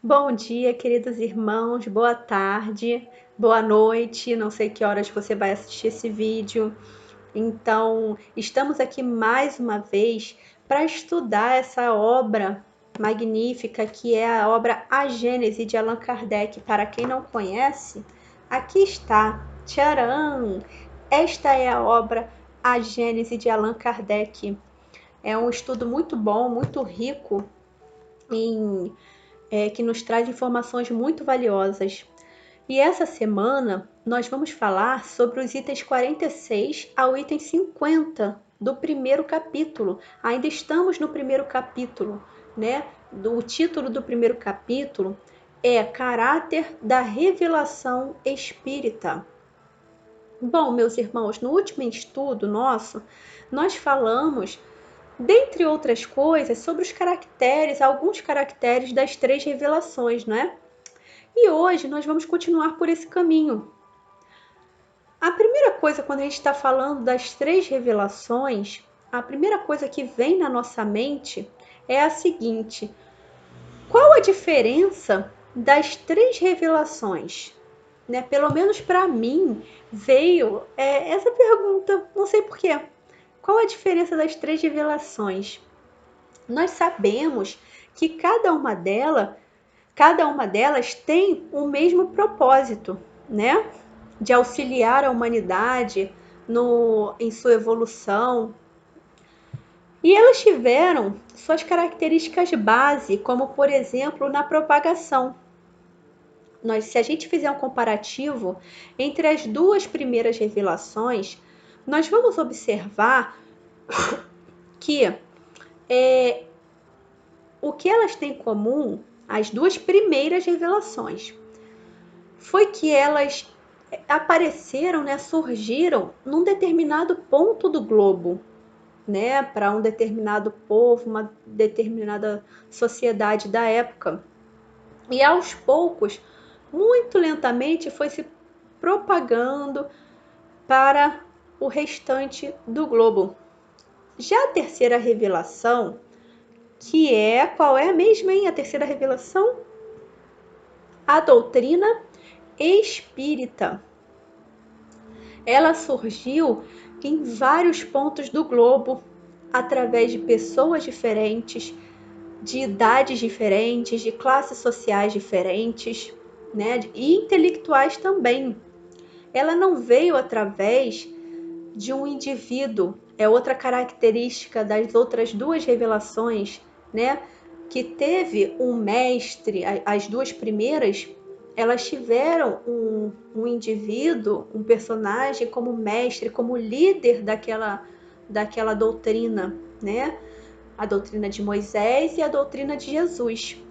Bom dia, queridos irmãos, boa tarde, boa noite, não sei que horas você vai assistir esse vídeo. Então, estamos aqui mais uma vez para estudar essa obra magnífica que é a obra A Gênese de Allan Kardec. Para quem não conhece, aqui está, tcharam! Esta é a obra A Gênese de Allan Kardec. É um estudo muito bom, muito rico em que nos traz informações muito valiosas. E essa semana nós vamos falar sobre os itens 46 ao item 50 do primeiro capítulo. Ainda estamos no primeiro capítulo, né? O título do primeiro capítulo é Caráter da Revelação Espírita. Bom, meus irmãos, no último estudo nosso, nós falamos, dentre outras coisas, sobre os caracteres, alguns caracteres das três revelações, não é? E hoje nós vamos continuar por esse caminho. A primeira coisa, quando a gente está falando das três revelações, a primeira coisa que vem na nossa mente é a seguinte: qual a diferença das três revelações? Né? Pelo menos para mim veio essa pergunta, não sei porquê. Qual a diferença das três revelações? Nós sabemos que cada uma delas tem o mesmo propósito, né? De auxiliar a humanidade em sua evolução. E elas tiveram suas características base, como por exemplo na propagação. Se a gente fizer um comparativo entre as duas primeiras revelações, nós vamos observar que o que elas têm em comum, as duas primeiras revelações, foi que elas apareceram, né, surgiram num determinado ponto do globo, né, para um determinado povo, uma determinada sociedade da época. E aos poucos, muito lentamente, foi se propagando para o restante do globo. Já a terceira revelação, qual é a mesma, hein? A terceira revelação? A doutrina espírita. Ela surgiu em vários pontos do globo, através de pessoas diferentes, de idades diferentes, de classes sociais diferentes, né? E intelectuais também. Ela não veio através de um indivíduo, é outra característica das outras duas revelações, né? Que teve um mestre, as duas primeiras, elas tiveram um indivíduo, um personagem como mestre, como líder daquela doutrina, né? A doutrina de Moisés e a doutrina de Jesus.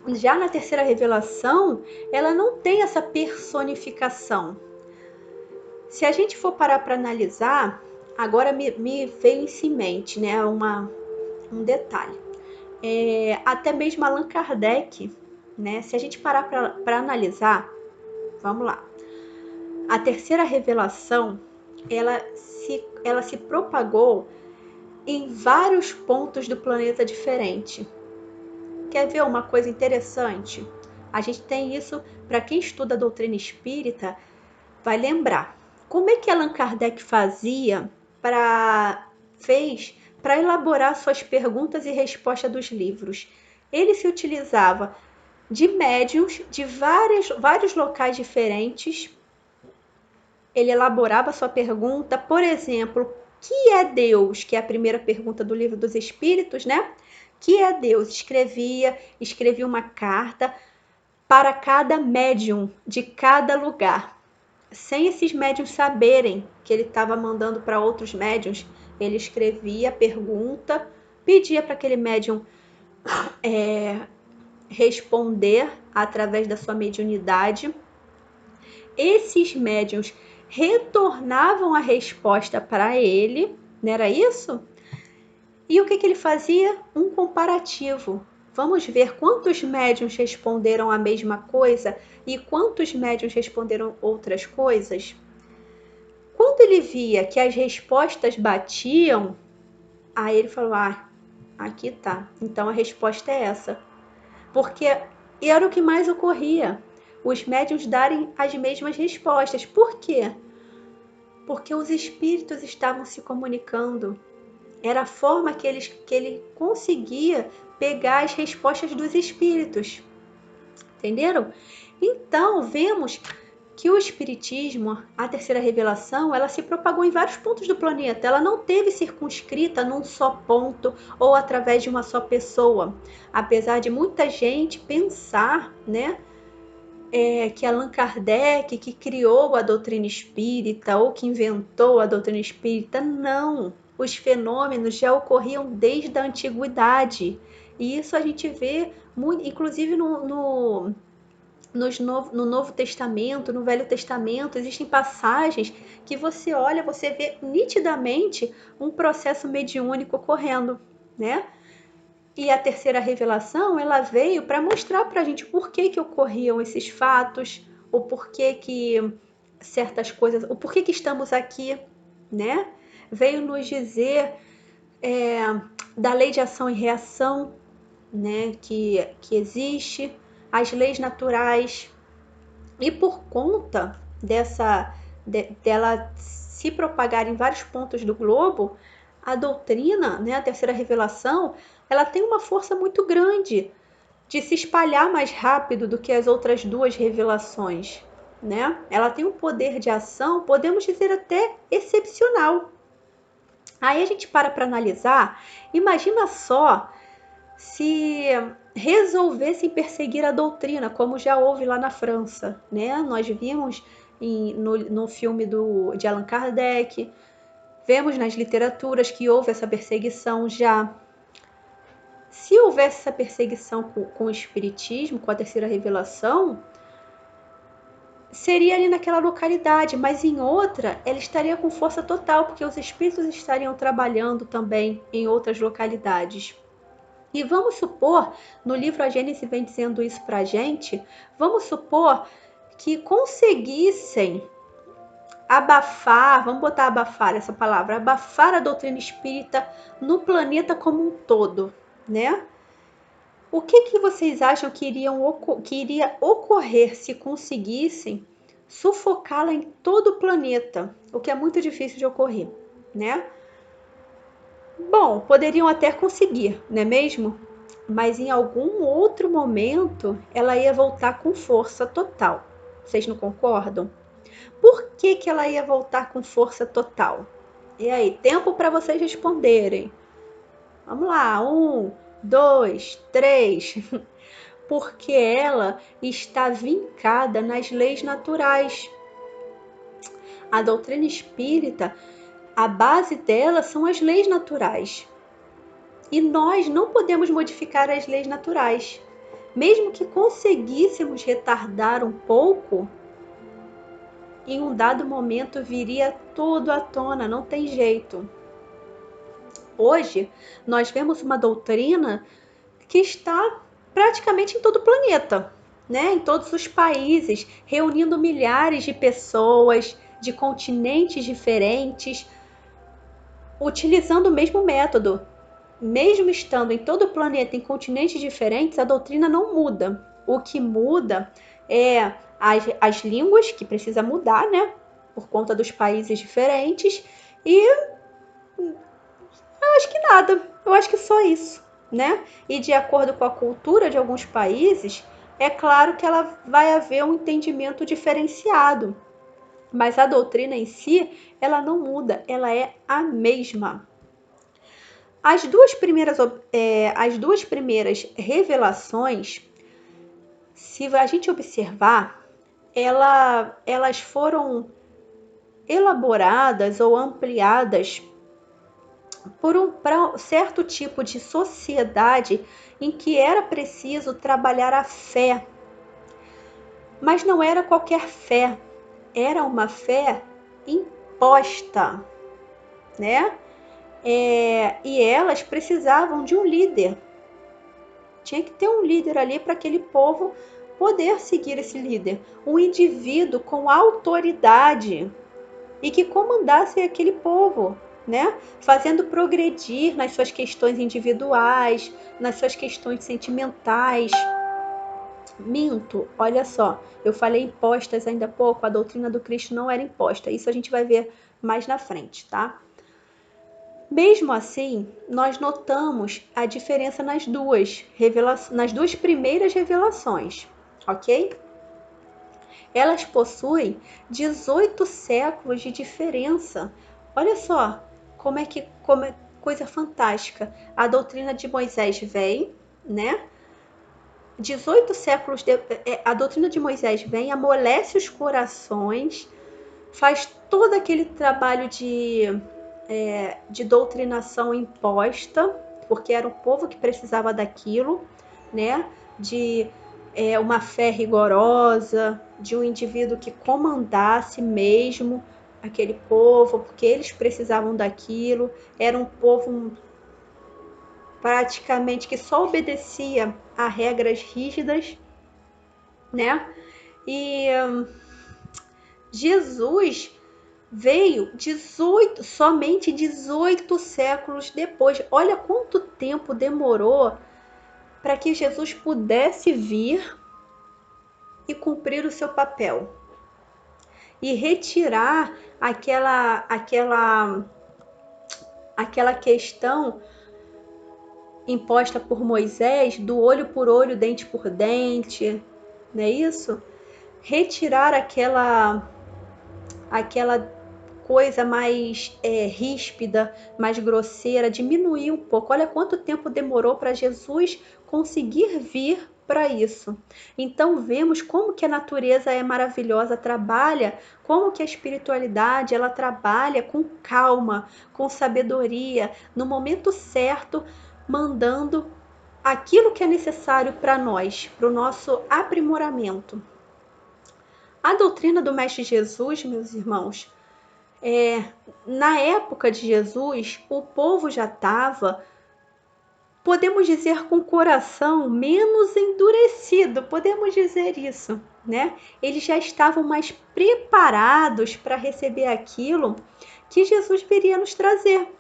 Já na terceira revelação, ela não tem essa personificação. Se a gente for parar para analisar, agora me veio isso em mente, né? Um detalhe. Até mesmo Allan Kardec, né? Se a gente parar para analisar, vamos lá. A terceira revelação, ela se propagou em vários pontos do planeta diferente. Quer ver uma coisa interessante? A gente tem isso, para quem estuda a doutrina espírita, vai lembrar. Como é que Allan Kardec fez para elaborar suas perguntas e respostas dos livros? Ele se utilizava de médiuns de vários locais diferentes. Ele elaborava sua pergunta, por exemplo, que é Deus? Que é a primeira pergunta do Livro dos Espíritos, né? Que é Deus? Escrevia uma carta para cada médium de cada lugar. Sem esses médiuns saberem que ele estava mandando para outros médiuns, ele escrevia a pergunta, pedia para aquele médium responder através da sua mediunidade. Esses médiuns retornavam a resposta para ele, não era isso? E o que ele fazia? Um comparativo. Vamos ver quantos médiuns responderam a mesma coisa e quantos médiuns responderam outras coisas. Quando ele via que as respostas batiam, aí ele falou: aqui tá, então a resposta é essa. Porque E era o que mais ocorria, os médiuns darem as mesmas respostas. Por quê? Porque os espíritos estavam se comunicando. Era a forma que ele conseguia pegar as respostas dos espíritos. Entenderam? Então, vemos que o espiritismo, a terceira revelação, ela se propagou em vários pontos do planeta. Ela não teve circunscrita num só ponto ou através de uma só pessoa. Apesar de muita gente pensar, né, que Allan Kardec que criou a doutrina espírita ou que inventou a doutrina espírita, não. Os fenômenos já ocorriam desde a antiguidade. E isso a gente vê, muito, inclusive no Novo Testamento, no Velho Testamento, existem passagens que você olha, você vê nitidamente um processo mediúnico ocorrendo, né? E a terceira revelação, ela veio para mostrar para a gente por que ocorriam esses fatos, o porquê que certas coisas, o porquê que estamos aqui, né? Veio nos dizer da lei de ação e reação, né? Que existe, as leis naturais. E por conta dela se propagar em vários pontos do globo, a doutrina, né, a terceira revelação, ela tem uma força muito grande de se espalhar mais rápido do que as outras duas revelações, né? Ela tem um poder de ação, podemos dizer até excepcional. Aí a gente para analisar, imagina só se resolvessem perseguir a doutrina, como já houve lá na França, né? Nós vimos no filme de Allan Kardec, vemos nas literaturas que houve essa perseguição já. Se houvesse essa perseguição com o espiritismo, com a terceira revelação, seria ali naquela localidade, mas em outra ela estaria com força total, porque os espíritos estariam trabalhando também em outras localidades. E vamos supor, no livro A Gênese vem dizendo isso para a gente, vamos supor que conseguissem abafar, vamos botar abafar essa palavra, abafar a doutrina espírita no planeta como um todo, né? O que vocês acham que iria ocorrer se conseguissem sufocá-la em todo o planeta? O que é muito difícil de ocorrer, né? Bom, poderiam até conseguir, não é mesmo? Mas em algum outro momento ela ia voltar com força total. Vocês não concordam? Por que ela ia voltar com força total? E aí, tempo para vocês responderem. Vamos lá, 1, 2, 3. Porque ela está vincada nas leis naturais. A doutrina espírita, a base dela são as leis naturais. E nós não podemos modificar as leis naturais. Mesmo que conseguíssemos retardar um pouco, em um dado momento viria tudo à tona, não tem jeito. Hoje, nós vemos uma doutrina que está praticamente em todo o planeta, né? Em todos os países, reunindo milhares de pessoas de continentes diferentes, utilizando o mesmo método. Mesmo estando em todo o planeta, em continentes diferentes, a doutrina não muda. O que muda é as línguas, que precisa mudar, né? Por conta dos países diferentes. E eu acho que nada. Eu acho que só isso, né? E de acordo com a cultura de alguns países, é claro que ela vai haver um entendimento diferenciado. Mas a doutrina em si, ela não muda. Ela é a mesma. As duas primeiras revelações, se a gente observar, elas foram elaboradas ou ampliadas para um certo tipo de sociedade em que era preciso trabalhar a fé. Mas não era qualquer fé, era uma fé imposta, né? E elas precisavam de um líder. Tinha que ter um líder ali para aquele povo poder seguir esse líder. Um indivíduo com autoridade e que comandasse aquele povo, né? Fazendo progredir nas suas questões individuais, nas suas questões sentimentais. Minto, olha só, eu falei impostas ainda há pouco, a doutrina do Cristo não era imposta, isso a gente vai ver mais na frente, tá? Mesmo assim, nós notamos a diferença nas duas primeiras revelações, ok? Elas possuem 18 séculos de diferença. Olha só como é coisa fantástica. A doutrina de Moisés vem, né? 18 séculos a doutrina de Moisés vem, amolece os corações, faz todo aquele trabalho de doutrinação imposta, porque era o povo que precisava daquilo, né? De uma fé rigorosa, de um indivíduo que comandasse mesmo aquele povo, porque eles precisavam daquilo. Era um povo praticamente que só obedecia a regras rígidas, né? E Jesus veio somente 18 séculos depois. Olha quanto tempo demorou para que Jesus pudesse vir e cumprir o seu papel e retirar aquela questão imposta por Moisés do olho por olho, dente por dente, não é isso? Retirar aquela coisa mais ríspida, mais grosseira, diminuir um pouco. Olha quanto tempo demorou para Jesus conseguir vir para isso. Então vemos como que a natureza é maravilhosa, trabalha, como que a espiritualidade ela trabalha com calma, com sabedoria, no momento certo, mandando aquilo que é necessário para nós, para o nosso aprimoramento. A doutrina do Mestre Jesus, meus irmãos, na época de Jesus, o povo já estava, podemos dizer, com o coração menos endurecido, podemos dizer isso, né? Eles já estavam mais preparados para receber aquilo que Jesus viria nos trazer.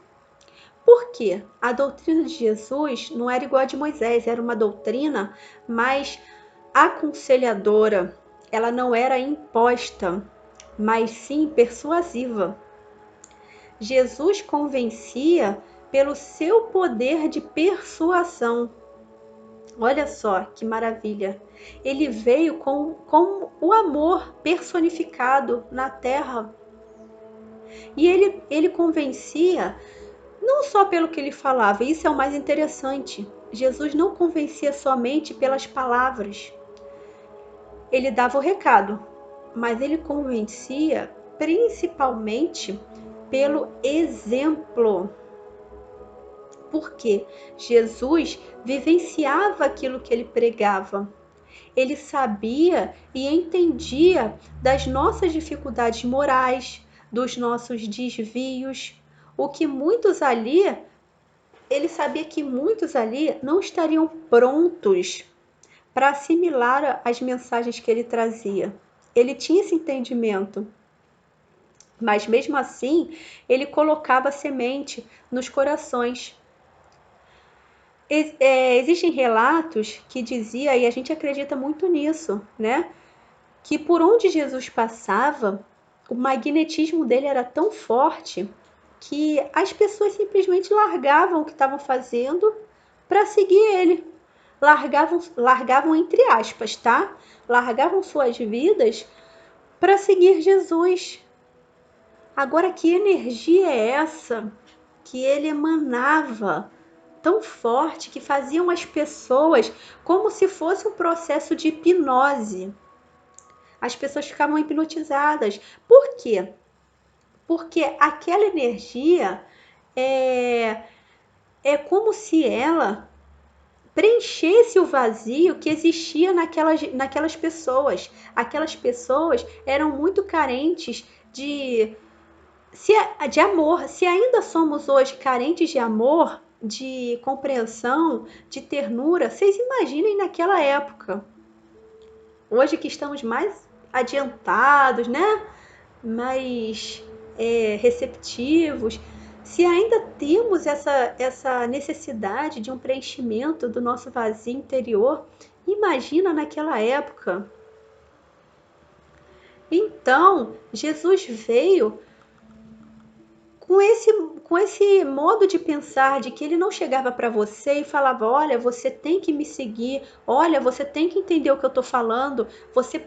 Por quê? A doutrina de Jesus não era igual a de Moisés, era uma doutrina mais aconselhadora. Ela não era imposta, mas sim persuasiva. Jesus convencia pelo seu poder de persuasão. Olha só que maravilha! Ele veio com o amor personificado na terra. E ele convencia não só pelo que ele falava, isso é o mais interessante. Jesus não convencia somente pelas palavras. Ele dava o recado, mas ele convencia principalmente pelo exemplo. Porque Jesus vivenciava aquilo que ele pregava. Ele sabia e entendia das nossas dificuldades morais, dos nossos desvios, o que muitos ali, ele sabia que muitos ali não estariam prontos para assimilar as mensagens que ele trazia. Ele tinha esse entendimento. Mas mesmo assim, ele colocava semente nos corações. Existem relatos que dizia, e a gente acredita muito nisso, né? Que por onde Jesus passava, o magnetismo dele era tão forte que as pessoas simplesmente largavam o que estavam fazendo para seguir ele. Largavam entre aspas, tá? Largavam suas vidas para seguir Jesus. Agora, que energia é essa que ele emanava tão forte que faziam as pessoas como se fosse um processo de hipnose? As pessoas ficavam hipnotizadas. Por quê? Porque aquela energia é como se ela preenchesse o vazio que existia naquelas pessoas. Aquelas pessoas eram muito carentes de amor. Se ainda somos hoje carentes de amor, de compreensão, de ternura, vocês imaginem naquela época. Hoje que estamos mais adiantados, né? Mais receptivos, se ainda temos essa necessidade de um preenchimento do nosso vazio interior, Imagina naquela época. Então, Jesus veio com esse modo de pensar, de que ele não chegava para você e falava: olha, você tem que me seguir, olha, você tem que entender o que eu estou falando, você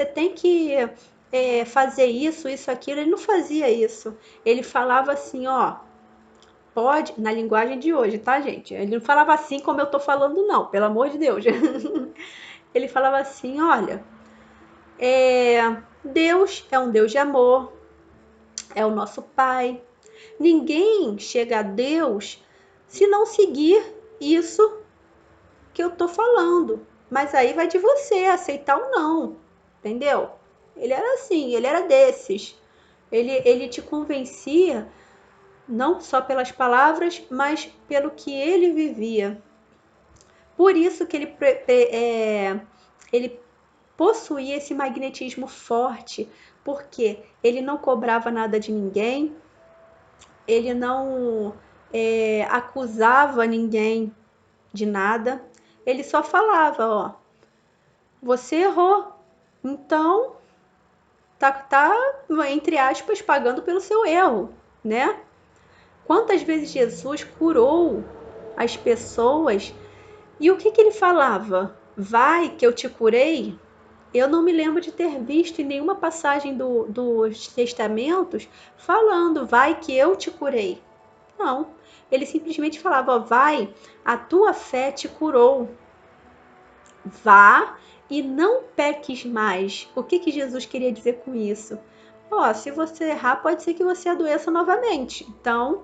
tem que fazer isso, isso, aquilo. Ele não fazia isso. Ele falava assim: ó, pode, na linguagem de hoje, tá, gente? Ele não falava assim como eu estou falando, não, pelo amor de Deus. Ele falava assim: olha, Deus é um Deus de amor, é o nosso Pai. Ninguém chega a Deus se não seguir isso que eu tô falando. Mas aí vai de você aceitar ou não, entendeu? Ele era assim, ele era desses. Ele te convencia não só pelas palavras, mas pelo que ele vivia. Por isso que ele possuía esse magnetismo forte, porque ele não cobrava nada de ninguém, ele não acusava ninguém de nada, ele só falava: ó, você errou, então tá entre aspas pagando pelo seu erro, né? Quantas vezes Jesus curou as pessoas e o que ele falava? Vai que eu te curei? Eu não me lembro de ter visto em nenhuma passagem dos testamentos falando: vai que eu te curei. Não, ele simplesmente falava: vai, a tua fé te curou. Vá e não peques mais. O que Jesus queria dizer com isso? Ó, se você errar, pode ser que você adoeça novamente. Então,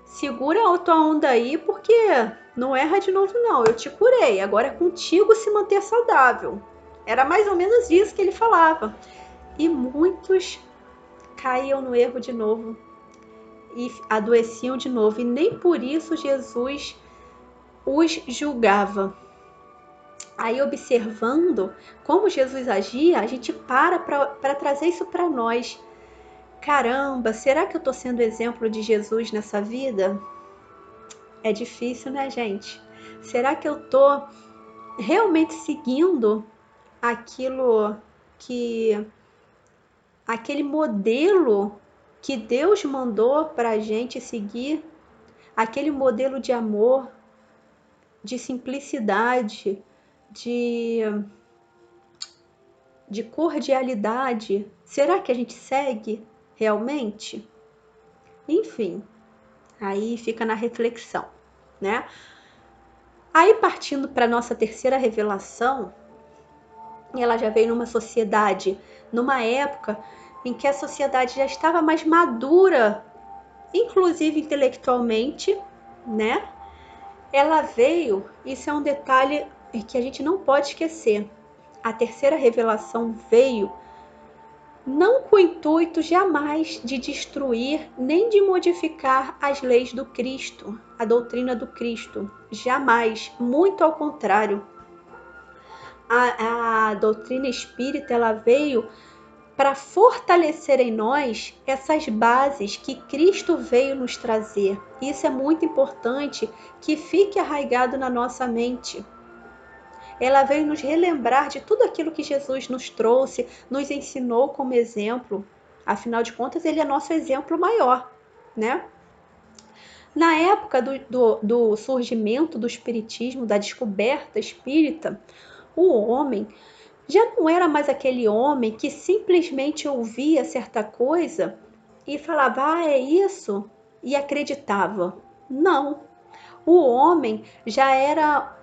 segura a tua onda aí, porque não erra de novo não. Eu te curei, agora é contigo se manter saudável. Era mais ou menos isso que ele falava. E muitos caíam no erro de novo e adoeciam de novo. E nem por isso Jesus os julgava. Aí, observando como Jesus agia, a gente para trazer isso para nós. Caramba, será que eu estou sendo exemplo de Jesus nessa vida? É difícil, né, gente? Será que eu estou realmente seguindo aquilo que aquele modelo que Deus mandou para a gente seguir? Aquele modelo de amor, de simplicidade, de cordialidade, será que a gente segue realmente? Enfim, aí fica na reflexão, né? Aí partindo para nossa terceira revelação, ela já veio numa sociedade, numa época em que a sociedade já estava mais madura, inclusive intelectualmente, né? Ela veio, isso é um detalhe que a gente não pode esquecer. A terceira revelação veio não com o intuito jamais de destruir nem de modificar as leis do Cristo, a doutrina do Cristo. Jamais, muito ao contrário. A doutrina espírita ela veio para fortalecer em nós essas bases que Cristo veio nos trazer. Isso é muito importante que fique arraigado na nossa mente. Ela veio nos relembrar de tudo aquilo que Jesus nos trouxe, nos ensinou como exemplo. Afinal de contas, ele é nosso exemplo maior, né? Na época do surgimento do espiritismo, da descoberta espírita, o homem já não era mais aquele homem que simplesmente ouvia certa coisa e falava: ah, é isso, e acreditava. Não. O homem já era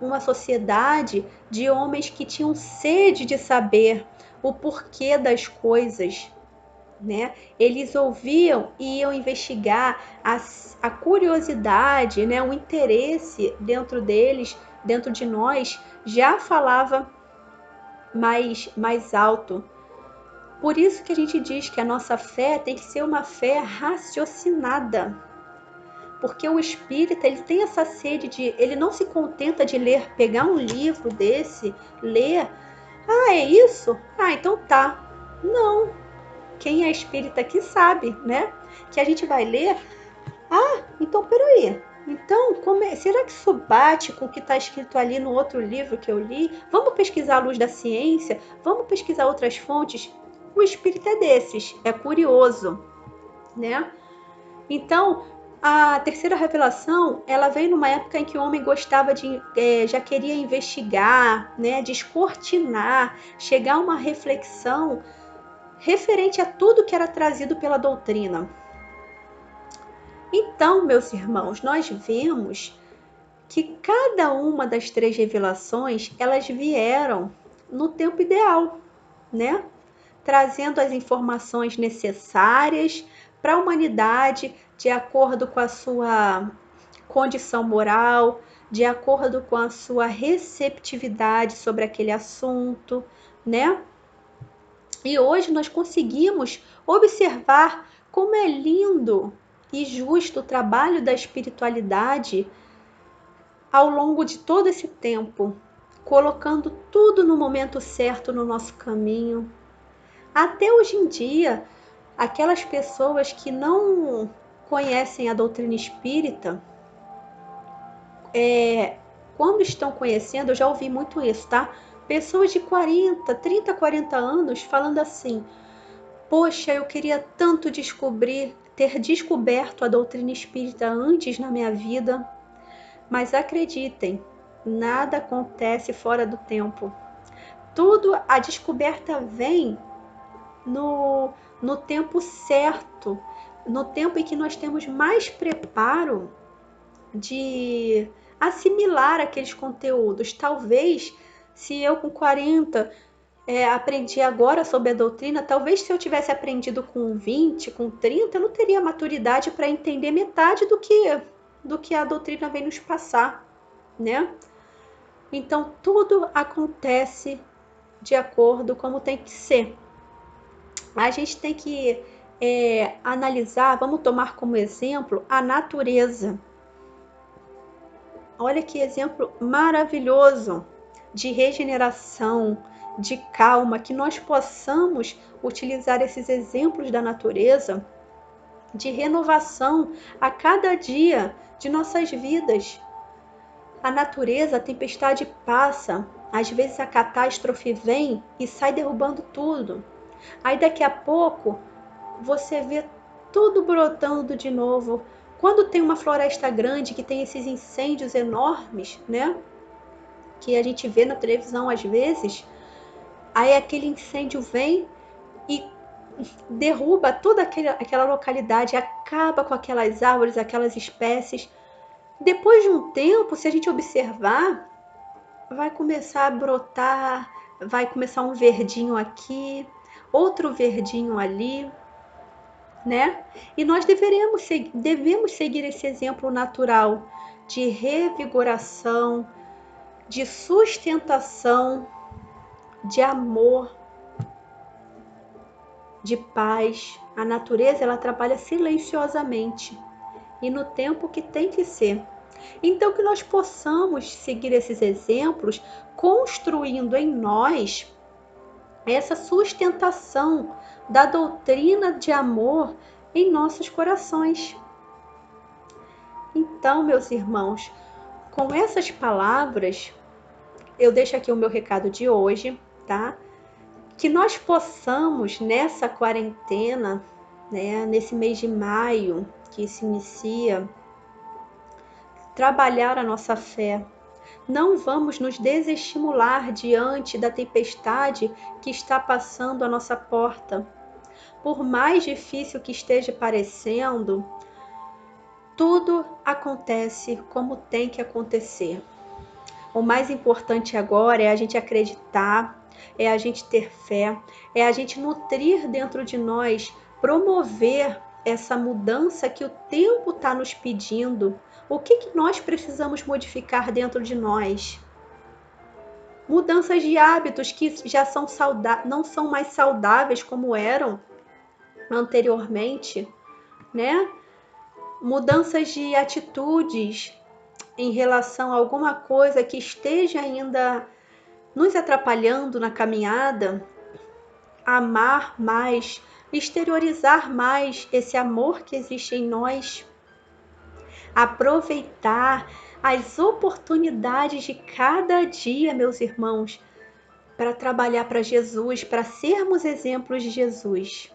uma sociedade de homens que tinham sede de saber o porquê das coisas, né? Eles ouviam e iam investigar a curiosidade, né? O interesse dentro deles, dentro de nós, já falava mais alto. Por isso que a gente diz que a nossa fé tem que ser uma fé raciocinada, porque o espírita ele tem essa sede de, ele não se contenta de ler, pegar um livro desse, ler, ah, é isso? Ah, então tá. Não, quem é espírita aqui sabe, né? Que a gente vai ler, ah, então peraí, Então, será que isso bate com o que está escrito ali no outro livro que eu li? Vamos pesquisar à luz da ciência? Vamos pesquisar outras fontes? O espírito é desses, é curioso, né? Então, a terceira revelação, ela veio numa época em que o homem gostava já queria investigar, né, descortinar, chegar a uma reflexão referente a tudo que era trazido pela doutrina. Então, meus irmãos, nós vemos que cada uma das três revelações, elas vieram no tempo ideal, né? Trazendo as informações necessárias para a humanidade, de acordo com a sua condição moral, de acordo com a sua receptividade sobre aquele assunto, né? E hoje nós conseguimos observar como é lindo e justo o trabalho da espiritualidade ao longo de todo esse tempo, colocando tudo no momento certo no nosso caminho. Até hoje em dia, aquelas pessoas que não conhecem a doutrina espírita, quando estão conhecendo, eu já ouvi muito isso, tá? Pessoas de 30, 40 anos falando assim: poxa, eu queria tanto ter descoberto a doutrina espírita antes na minha vida, mas acreditem, nada acontece fora do tempo. Tudo, a descoberta vem no tempo certo, no tempo em que nós temos mais preparo de assimilar aqueles conteúdos. Talvez, se eu com 40 aprendi agora sobre a doutrina, talvez se eu tivesse aprendido com 20, com 30, eu não teria maturidade para entender metade do que a doutrina vem nos passar, né? Então, tudo acontece de acordo como tem que ser. A gente tem que analisar, vamos tomar como exemplo a natureza. Olha que exemplo maravilhoso de regeneração, de calma, que nós possamos utilizar esses exemplos da natureza de renovação a cada dia de nossas vidas. A natureza, a tempestade passa, às vezes a catástrofe vem e sai derrubando tudo. Aí daqui a pouco você vê tudo brotando de novo. Quando tem uma floresta grande que tem esses incêndios enormes, né? Que a gente vê na televisão às vezes, aí aquele incêndio vem e derruba toda aquela localidade, acaba com aquelas árvores, aquelas espécies. Depois de um tempo, se a gente observar, vai começar a brotar, vai começar um verdinho aqui, outro verdinho ali, né? E nós devemos seguir esse exemplo natural de revigoração, de sustentação, de amor, de paz. A natureza, ela trabalha silenciosamente e no tempo que tem que ser. Então, que nós possamos seguir esses exemplos, construindo em nós essa sustentação da doutrina de amor em nossos corações. Então, meus irmãos, com essas palavras, eu deixo aqui o meu recado de hoje, tá? Que nós possamos, nessa quarentena, né, nesse mês de maio que se inicia, trabalhar a nossa fé. Não vamos nos desestimular diante da tempestade que está passando à nossa porta. Por mais difícil que esteja parecendo, tudo acontece como tem que acontecer. O mais importante agora é a gente acreditar, é a gente ter fé, é a gente nutrir dentro de nós, promover essa mudança que o tempo está nos pedindo. O que nós precisamos modificar dentro de nós? Mudanças de hábitos que já não são mais saudáveis como eram anteriormente, né? Mudanças de atitudes em relação a alguma coisa que esteja ainda nos atrapalhando na caminhada, amar mais, exteriorizar mais esse amor que existe em nós, aproveitar as oportunidades de cada dia, meus irmãos, para trabalhar para Jesus, para sermos exemplos de Jesus.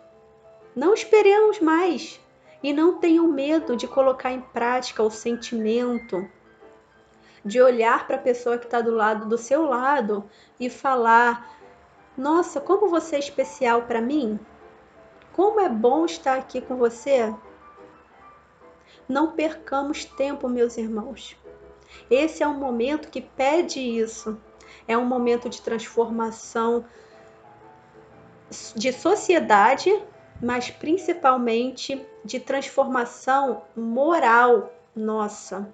Não esperemos mais e não tenham medo de colocar em prática o sentimento, de olhar para a pessoa que está do seu lado e falar: nossa, como você é especial para mim! Como é bom estar aqui com você! Não percamos tempo, meus irmãos. Esse é um momento que pede isso. É um momento de transformação de sociedade, mas principalmente de transformação moral nossa.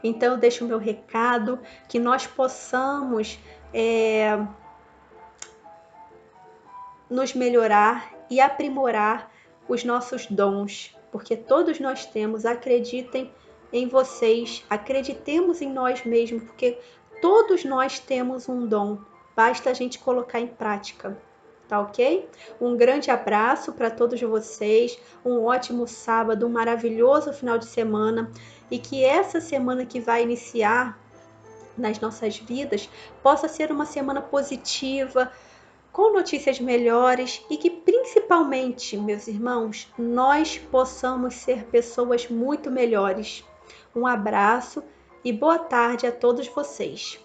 Então eu deixo o meu recado, que nós possamos nos melhorar e aprimorar os nossos dons, porque todos nós temos. Acreditem em vocês, acreditemos em nós mesmos, porque todos nós temos um dom, basta a gente colocar em prática, tá ok? Um grande abraço para todos vocês, um ótimo sábado, um maravilhoso final de semana, e que essa semana que vai iniciar nas nossas vidas possa ser uma semana positiva, com notícias melhores, e que principalmente, meus irmãos, nós possamos ser pessoas muito melhores. Um abraço e boa tarde a todos vocês.